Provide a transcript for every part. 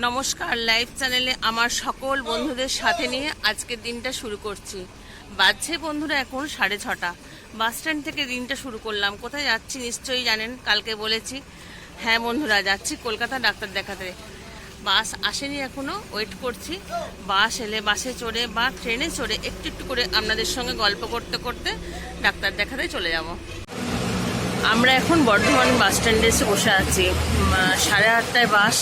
নমস্কার, লাইভ চ্যানেলে আমার সকল বন্ধুদের সাথে নিয়ে আজকের দিনটা শুরু করছি। বাজছে বন্ধুরা এখন 6:30। বাস স্ট্যান্ড থেকে দিনটা শুরু করলাম। কোথায় যাচ্ছি নিশ্চয়ই জানেন, কালকে বলেছি। হ্যাঁ বন্ধুরা, যাচ্ছি কলকাতা ডাক্তার দেখাতে। বাস আসেনি এখনও, ওয়েট করছি। বাস এলে বাসে চড়ে বা ট্রেনে চড়ে একটু একটু করে আপনাদের সঙ্গে গল্প করতে করতে ডাক্তার দেখাতে চলে যাব। আমরা এখন বর্ধমান বাস স্ট্যান্ডে এসে বসে আছি। 8:30টায় বাস।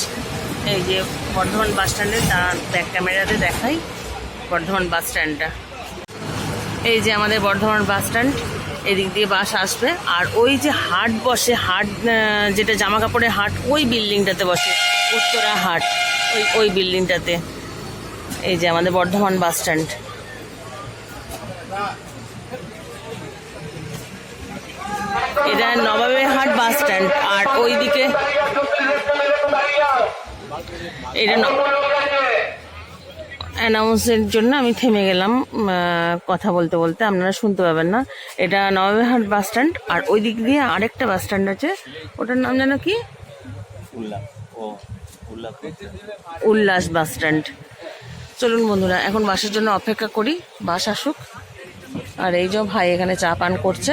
এই যে বর্ধমান বাস স্ট্যান্ডে, তার ব্যাক ক্যামেরাতে দেখাই বর্ধমান বাস স্ট্যান্ডটা। এই যে আমাদের বর্ধমান বাস স্ট্যান্ড, এদিক দিয়ে বাস আসবে। আর ওই যে হাট বসে, হাট যেটা জামা কাপড়ের হাট, ওই বিল্ডিংটাতে বসে, উত্তরা হাট, ওই বিল্ডিংটাতে। এই যে আমাদের বর্ধমান বাস স্ট্যান্ড। এটা নবাবের হাট বাস স্ট্যান্ড। আর ওইদিকে এটা অ্যানাউন্সের জন্য আমি থেমে গেলাম কথা বলতে বলতে, আপনারা শুনতে পাবেন না। এটা নবাবেরহাট বাস স্ট্যান্ড। আর ওই দিক দিয়ে আরেকটা বাস স্ট্যান্ড আছে, ওটার নাম যেন কি, উল্লাস বাস স্ট্যান্ড। চলুন বন্ধুরা, এখন বাসের জন্য অপেক্ষা করি, বাস আসুক। আর এই যে ভাই এখানে চা পান করছে।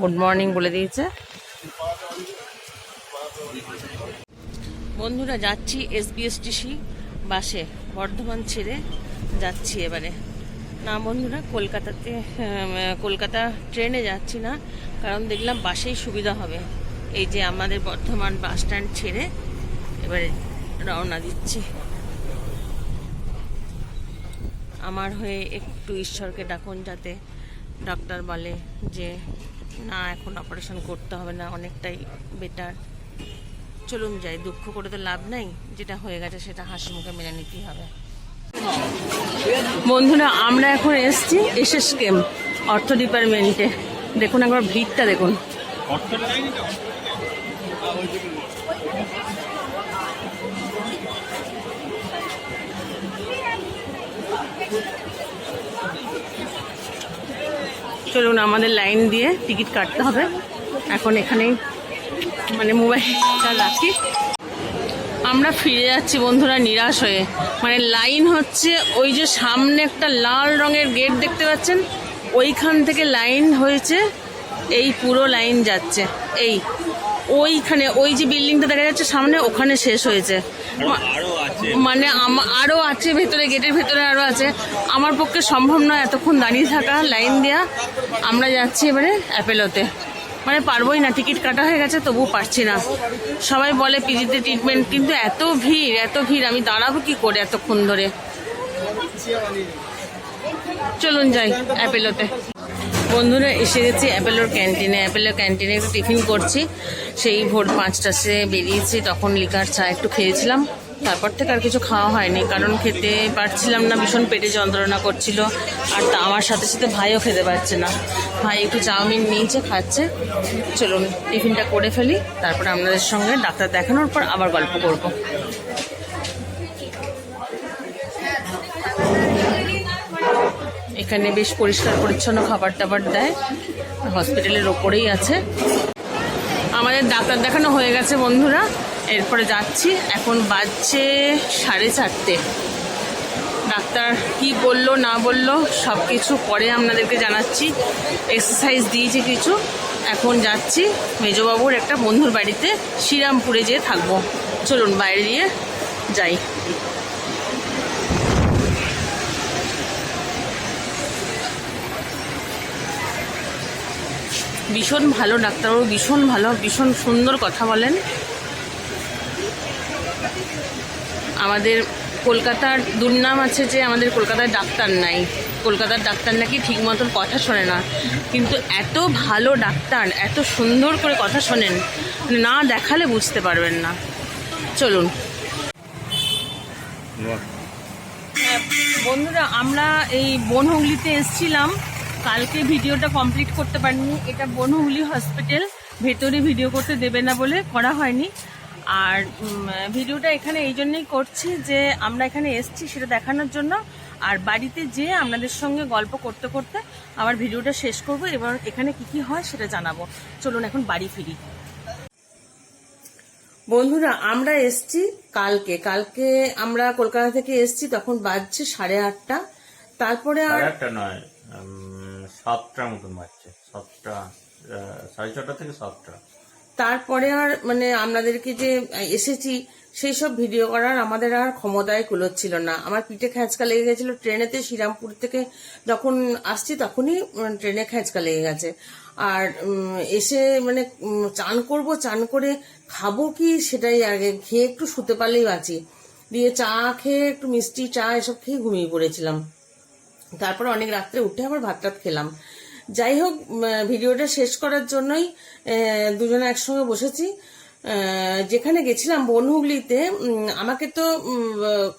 গুড মর্নিং বলে দিয়েছে। বন্ধুরা যাচ্ছি SBSTC বাসে, বর্ধমান ছেড়ে যাচ্ছি এবারে। না বন্ধুরা, কলকাতা ট্রেনে যাচ্ছি না, কারণ দেখলাম বাসেই সুবিধা হবে। এই যে আমাদের বর্ধমান বাস স্ট্যান্ড ছেড়ে এবারে রওনা দিচ্ছি। আমার হয়ে একটু ঈশ্বরকে ডাকুন, যাতে ডাক্তার বলে যে না, এখন অপারেশন করতে হবে না, অনেকটাই বেটার। চলুন যাই, দুঃখ করে তো লাভ নাই, যেটা হয়ে গেছে সেটা হাসি মুখে মেনে নিতেই হবে। বন্ধুরা, আমরা এখন এসছি SSKM অর্থ ডিপার্টমেন্টে। দেখুন একবার ভিড়টা দেখুন। চলুন, আমাদের লাইন দিয়ে টিকিট কাটতে হবে। এখন এখানেই মোবাইলটা রাখি। আমরা ফিরে যাচ্ছি বন্ধুরা নিরাশ হয়ে। লাইন হচ্ছে ওই যে সামনে একটা লাল রঙের গেট দেখতে পাচ্ছেন, ওইখান থেকে লাইন হয়েছে, এই পুরো লাইন যাচ্ছে ওইখানে, ওই যে বিল্ডিংটা দেখা যাচ্ছে সামনে, ওখানে শেষ হয়েছে। আরও আছে ভেতরে, গেটের ভেতরে আরও আছে। আমার পক্ষে সম্ভব নয় এতক্ষণ দাঁড়িয়ে থাকা, লাইন দেওয়া। আমরা যাচ্ছি এবারে অ্যাপেলোতে। পারবোই না, টিকিট কাটা হয়ে গেছে, তবুও পারছি না। সবাই বলে পিজিতে ট্রিটমেন্ট, কিন্তু এত ভিড়, আমি দাঁড়াবো কি করে এতক্ষণ ধরে। চলুন যাই অ্যাপেলোতে। বন্ধুরা, এসে গেছি অ্যাপেলোর ক্যান্টিনে। অ্যাপেলোর ক্যান্টিনে একটু টিফিন করছি। সেই ভোর 5টায় বেরিয়েছি, তখন লিকার চা একটু খেয়েছিলাম। তারপর থেকে আর কিছু খাওয়া হয়নি, কারণ খেতে পারছিলাম না, ভীষণ পেটে যন্ত্রণা করছিল। আর আমার সাথে সাথে ভাইও খেতে পারছে না। ভাই একটু চাউমিন নিয়েছে, খাচ্ছে। চলুন টিফিনটা করে ফেলি, তারপরে আপনাদের সঙ্গে ডাক্তার দেখানোর পর আবার গল্প করব। এখানে বেশ পরিষ্কার পরিচ্ছন্ন খাবার টাবার দেয়, হসপিটালের ওপরেই আছে। আমাদের ডাক্তার দেখানো হয়ে গেছে বন্ধুরা, এরপরে যাচ্ছি। এখন বাজছে 4:30। ডাক্তার কি বললো না বললো সব কিছু পরে আপনাদেরকে জানাচ্ছি। এক্সারসাইজ দিয়েছে কিছু। এখন যাচ্ছি মেজবাবুর একটা বন্ধুর বাড়িতে, শ্রীরামপুরে যেয়ে থাকবো। চলুন বাইরে দিয়ে যাই। ভীষণ ভালো ডাক্তারবাবু, ভীষণ ভালো, ভীষণ সুন্দর কথা বলেন। আমাদের কলকাতার দুর্নাম আছে যে আমাদের কলকাতায় ডাক্তার নাই, কলকাতার ডাক্তার নাকি ঠিক মতন কথা শোনে না। কিন্তু এত ভালো ডাক্তার, এত সুন্দর করে কথা শোনেন, না দেখালে বুঝতে পারবেন না। চলুন বন্ধুরা, আমরা এই বনহুগলিতে এসেছিলাম। কালকে ভিডিওটা কমপ্লিট করতে পারিনি। এটা বনহুগলি হসপিটাল, ভেতরে ভিডিও করতে দেবে না বলে করা হয়নি। আর ভিডিওটা এখানে এই জন্যই করছি যে আমরা এখানে এসেছি সেটা দেখানোর জন্য। আর বাড়িতে যেয়ে আপনাদের সঙ্গে গল্প করতে করতে আবার ভিডিওটা শেষ করব, এবার এখানে কি কি হয় সেটা জানাবো। চলুন এখন বাড়ি ফিরি। বন্ধুরা আমরা এসছি কালকে আমরা কলকাতা থেকে এসছি, তখন বাজছে 8:30। তারপরে আর 8:30 নয়, 7টার মতন বাজছে। 7টা, 6:30 থেকে 7টা। তারপরে আর মানে আপনাদেরকে যে এসেছি সেই সব ভিডিও করার আমাদের আর ক্ষমতায় কুলোচ্ছিল না। আমার পিঠে খেঁচকা লেগে গেছিল ট্রেনেতে, শ্রীরামপুর থেকে যখন আসছি তখনই ট্রেনে খেঁচকা লেগে গেছে। আর এসে মানে চান করে খাবো কি সেটাই আগে, খেয়ে একটু শুতে পারলেই বাঁচি। দিয়ে চা খেয়ে একটু মিষ্টি চা এসব খেয়ে ঘুমিয়ে পড়েছিলাম। তারপর অনেক রাত্রে উঠে আবার ভাত টাত খেলাম। যাই হোক, ভিডিওটা শেষ করার জন্যই দুজনে একসঙ্গে বসেছি। যেখানে গেছিলাম বনহুগলিতে, আমাকে তো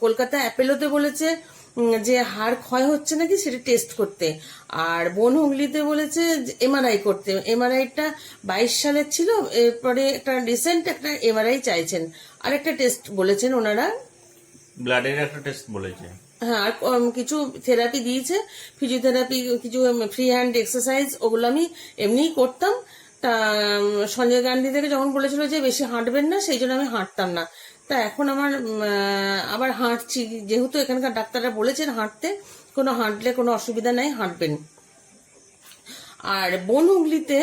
কলকাতা অ্যাপেলোতে বলেছে যে হাড় ক্ষয় হচ্ছে নাকি সেটা টেস্ট করতে, আর বনহুগলিতে বলেছে এমআরআই করতে। এমআরআইটা 22 সালের ছিল, এরপরে একটা রিসেন্ট একটা এমআরআই চাইছেন, আর একটা টেস্ট বলেছেন ওনারা, ব্লাডের একটা টেস্ট বলেছে। হ্যাঁ, আর কিছু থেরাপি দিয়েছে, ফিজিওথেরাপি, কিছু ফ্রি হ্যান্ড এক্সারসাইজ, ওগুলো আমি এমনিই করতাম। তা সঞ্জয় গান্ধী থেকে যখন বলেছিল যে বেশি হাঁটবেন না, সেই জন্য আমি হাঁটতাম না। তা এখন আমার আবার হাঁটছি, যেহেতু এখানকার ডাক্তাররা বলেছেন হাঁটতে, হাঁটলে কোনো অসুবিধা নাই, হাঁটবেন। আর বনহুগলিতে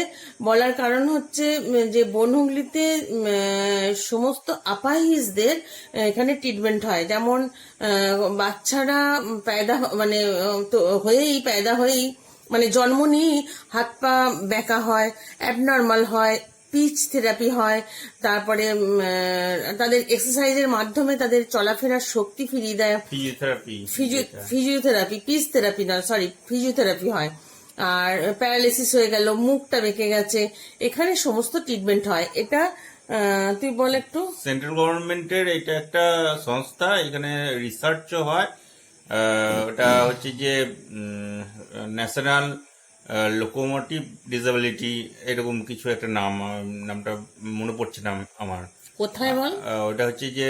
বলার কারণ হচ্ছে যে বনহুগলিতে সমস্ত আপাহিজদের এখানে ট্রিটমেন্ট হয়। যেমন বাচ্চারা পেয়দা হয়েই মানে জন্ম নিয়েই হাত পা বেঁকা হয়, অ্যাবনর্মাল হয়, পিচ থেরাপি হয়, তারপরে তাদের এক্সারসাইজের মাধ্যমে তাদের চলাফেরার শক্তি ফিরিয়ে দেয়। ফিজিওথেরাপি, পিচ থেরাপি না, সরি, ফিজিওথেরাপি হয়। আর প্যারালাইসিস হয়ে গেল, মুখটা বেঁকে গেছে, এখানে সমস্ত ট্রিটমেন্ট হয়। এটা তুই বল একটু। সেন্ট্রাল গভর্নমেন্টের এটা একটা সংস্থা, এখানে রিসার্চও হয়। ওটা হচ্ছে যে ন্যাশনাল লোকোমোটিভ ডিসেবিলিটি, এরকম কিছু একটা নামটা মনে পড়ছে না আমার। কোথায় বল? ওটা হচ্ছে যে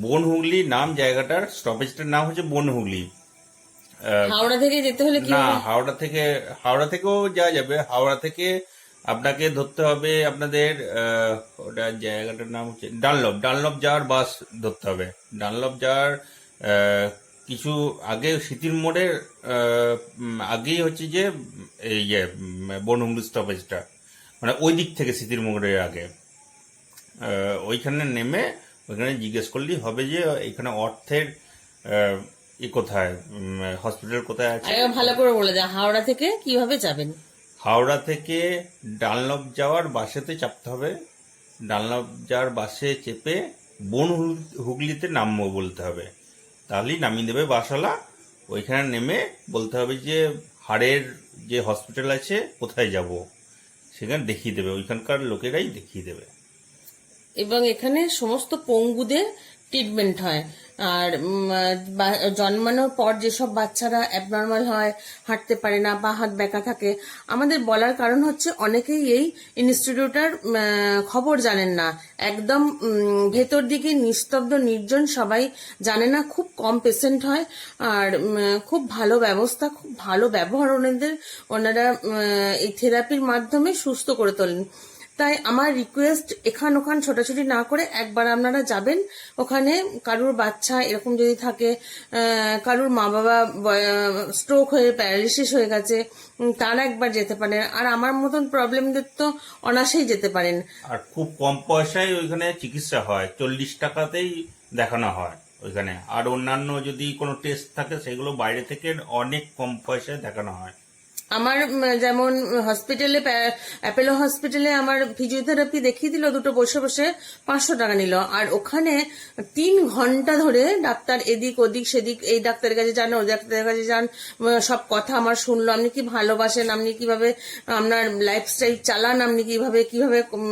বনহুগলি নাম জায়গাটার, স্টপেজটার নাম হচ্ছে বনহুগলি। হাওড়া থেকে যেতে হলে কি? না, হাওড়া থেকেও যাওয়া যাবে। হাওড়া থেকে আপনাকে ধরতে হবে আপনাদের, ওটা জায়গাটার নাম হচ্ছে ডানলপ যাওয়ার বাস ধরতে হবে। ডানলপ যাওয়ার কিছু আগে স্মৃতির মোড়ের আগেই হচ্ছে যে এই বনহুগলি স্টপেজটা, মানে ওই দিক থেকে স্মৃতির মোড়ের আগে ওইখানে নেমে ওইখানে জিজ্ঞেস করলেই হবে যে এখানে অর্থের কোথায়, হসপিটাল কোথায় আছে। ভালো করে বলে দাও, হাওড়া থেকে কিভাবে যাবেন? হাওড়া থেকে ডানলপ যাওয়ার বাসেতে চাপতে হবে। ডানলপ যাওয়ার বাসে চেপে বনহুগলিতে নামবো বলতে হবে, তাহলেই নামিয়ে দেবে বাসওয়ালা। ওইখানে নেমে বলতে হবে যে হাড়ের যে হসপিটাল আছে কোথায় যাব, সেখানে দেখিয়ে দেবে, ওইখানকার লোকেরাই দেখিয়ে দেবে। এবং এখানে সমস্ত পঙ্গুদের ট্রিটমেন্ট হয়। আর জন্মানোর পর যেসব বাচ্চারা অ্যাবনর্মাল হয়, হাঁটতে পারে না, বা হাত বেঁকা থাকে, আমাদের বলার কারণ হচ্ছে অনেকেই এই ইনস্টিটিউটার খবর জানেন না। একদম ভেতর দিকে নিস্তব্ধ নির্জন, সবাই জানে না, খুব কম পেশেন্ট হয়, আর খুব ভালো ব্যবস্থা, খুব ভালো ব্যবহার ওনারা এই থেরাপির মাধ্যমে সুস্থ করে তোলেন। তাই আমার রিকোয়েস্ট, এখান ওখান ছোটাছুটি না করে একবার আপনারা যাবেন ওখানে। কারুর বাচ্চা এরকম যদি থাকে, কারুর মা বাবা স্ট্রোক হয়ে প্যারালিসিস হয়ে গেছে, তারা একবার যেতে পারেন। আর আমার মতন প্রবলেমদের তো অনায়াসেই যেতে পারেন। আর খুব কম পয়সায় ওইখানে চিকিৎসা হয়, 40 টাকাতেই দেখানো হয় ওইখানে। আর অন্যান্য যদি কোনো টেস্ট থাকে সেগুলো বাইরে থেকে অনেক কম পয়সায় দেখানো হয়। আমার যেমন হসপিটালে, অ্যাপেলো হসপিটালে আমার ফিজিওথেরাপি দেখিয়ে দিল, দুটো বসে বসে 500 টাকা নিল। আর ওখানে 3 ঘন্টা ধরে ডাক্তার এদিক ওদিক সেদিক, এই ডাক্তারের কাছে যান, ওই ডাক্তারের কাছে যান, সব কথা আমার শুনলো। আপনি কি ভালোবাসেন, আপনি কিভাবে আপনার লাইফস্টাইল চালান, আপনি কিভাবে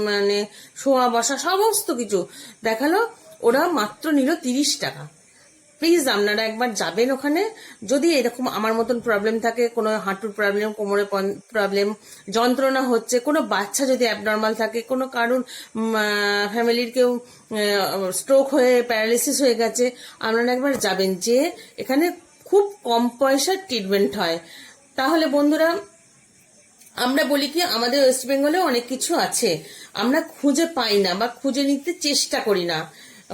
মানে শোয়া বসা সমস্ত কিছু দেখালো। ওরা মাত্র নিল 30 টাকা। প্লিজ আপনারা একবার যাবেন ওখানে। যদি এরকম আমার মতন প্রবলেম থাকে, কোনো হাঁটুর প্রবলেম, কোমরে প্রবলেম, যন্ত্রণা হচ্ছে, কোনো বাচ্চা যদি অ্যাবনর্মাল থাকে, কোনো কারণ ফ্যামিলির কেউ স্ট্রোক হয়ে প্যারালিসিস হয়ে গেছে, আপনারা একবার যাবেন। যে এখানে খুব কম পয়সার ট্রিটমেন্ট হয়। তাহলে বন্ধুরা, আমরা বলি কি আমাদের ওয়েস্ট বেঙ্গলে অনেক কিছু আছে, আমরা খুঁজে পাই না বা খুঁজে নিতে চেষ্টা করি না।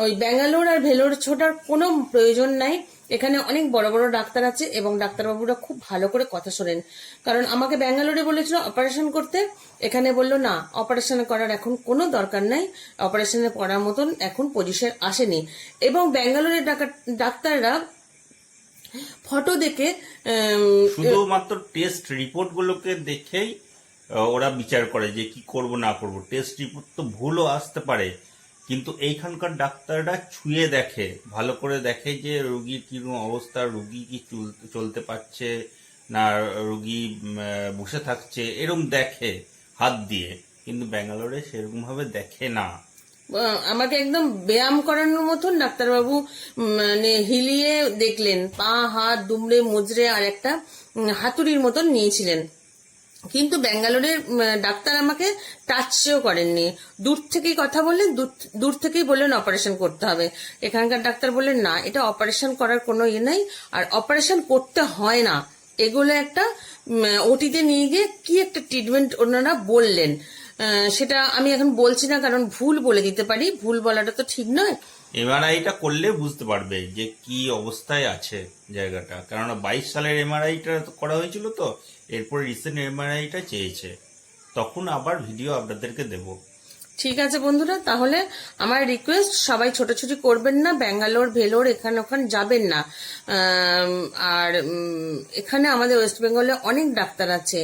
ওই ব্যাঙ্গালোর আর ভেলোর ছোটার কোনো প্রয়োজন নাই। এখানে অনেক বড় বড় ডাক্তার আছে এবং ডাক্তারবাবুরা খুব ভালো করে কথা শোনেন। কারণ আমাকে ব্যাঙ্গালোরে বলেছিল অপারেশন করতে, এখানে বললো না, অপারেশন করার এখন কোনো দরকার নাই, অপারেশনে করার মতন এখন পজিশন আসেনি। এবং ব্যাঙ্গালোরের ডাক্তাররা ফটো দেখে শুধুমাত্র টেস্ট রিপোর্ট গুলোকে দেখেই ওরা বিচার করে যে কি করব না করব। টেস্ট রিপোর্ট তো ভুলও আসতে পারে, কিন্তু এইখানকার ডাক্তাররা ছুঁয়ে দেখে, ভালো করে দেখে যে রোগীর কিরকম অবস্থা, রোগী কি চলতে পারছে না, রোগী বসে থাকছে, এরকম দেখে হাত দিয়ে। কিন্তু ব্যাঙ্গালোরে সেরকম ভাবে দেখে না। আমাকে একদম ব্যায়াম করানোর মতন ডাক্তারবাবু মানে হিলিয়ে দেখলেন, পা হাত দুমড়ে মুজড়ে আর একটা হাতুড়ির মতন নিয়েছিলেন। কিন্তু ব্যাঙ্গালোরের ডাক্তার আমাকে টাচও করেননি, দূর থেকেই কথা বললেন, দূর থেকেই বললেন অপারেশন করতে হবে। এখানকার ডাক্তার বললেন না, এটা অপারেশন করার কোনো ইয়ে নাই, আর অপারেশন করতে হয় না, এগুলো একটা ওটিতে নিয়ে গিয়ে কি একটা ট্রিটমেন্ট ওনারা বললেন। সেটা আমি এখন বলছি না, কারণ ভুল বলে দিতে পারি, ভুল বলাটা তো ঠিক নয়। এমআরআইটা করলে বুঝতে পারবে যে কি অবস্থায় আছে জায়গাটা, কেননা 22 সালের এমআরআইটা করা হয়েছিল, তো এরপর রিসেন্ট এমআরআইটা চেয়েছে, তখন আবার ভিডিও আপনাদেরকে দেব। ঠিক আছে বন্ধুরা, তাহলে আমার রিকোয়েস্ট, সবাই ছোটাছুটি করবেন না, ব্যাঙ্গালোর ভেলোর এখানে ওখানে যাবেন না। আর এখানে আমাদের ওয়েস্ট বেঙ্গলে অনেক ডাক্তার আছে,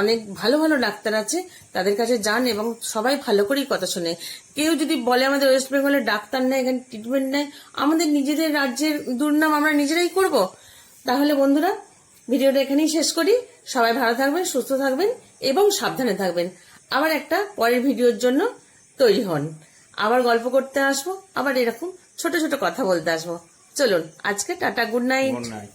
অনেক ভালো ভালো ডাক্তার আছে, তাদের কাছে যান এবং সবাই ভালো করেই কথা শোনে। কেউ যদি বলে আমাদের ওয়েস্ট বেঙ্গলে ডাক্তার নেই, এখানে ট্রিটমেন্ট নেই, আমাদের নিজেদের রাজ্যের দুর্নাম আমরা নিজেরাই করব। তাহলে বন্ধুরা, ভিডিওটা এখানেই শেষ করি। সবাই ভালো থাকবেন, সুস্থ থাকবেন এবং সাবধানে থাকবেন। আবার একটা পরের ভিডিওর জন্য তৈরি হন, আবার গল্প করতে আসবো, আবার এরকম ছোট ছোট কথা বলতে আসবো। চলুন আজকে tata, good night. Good night.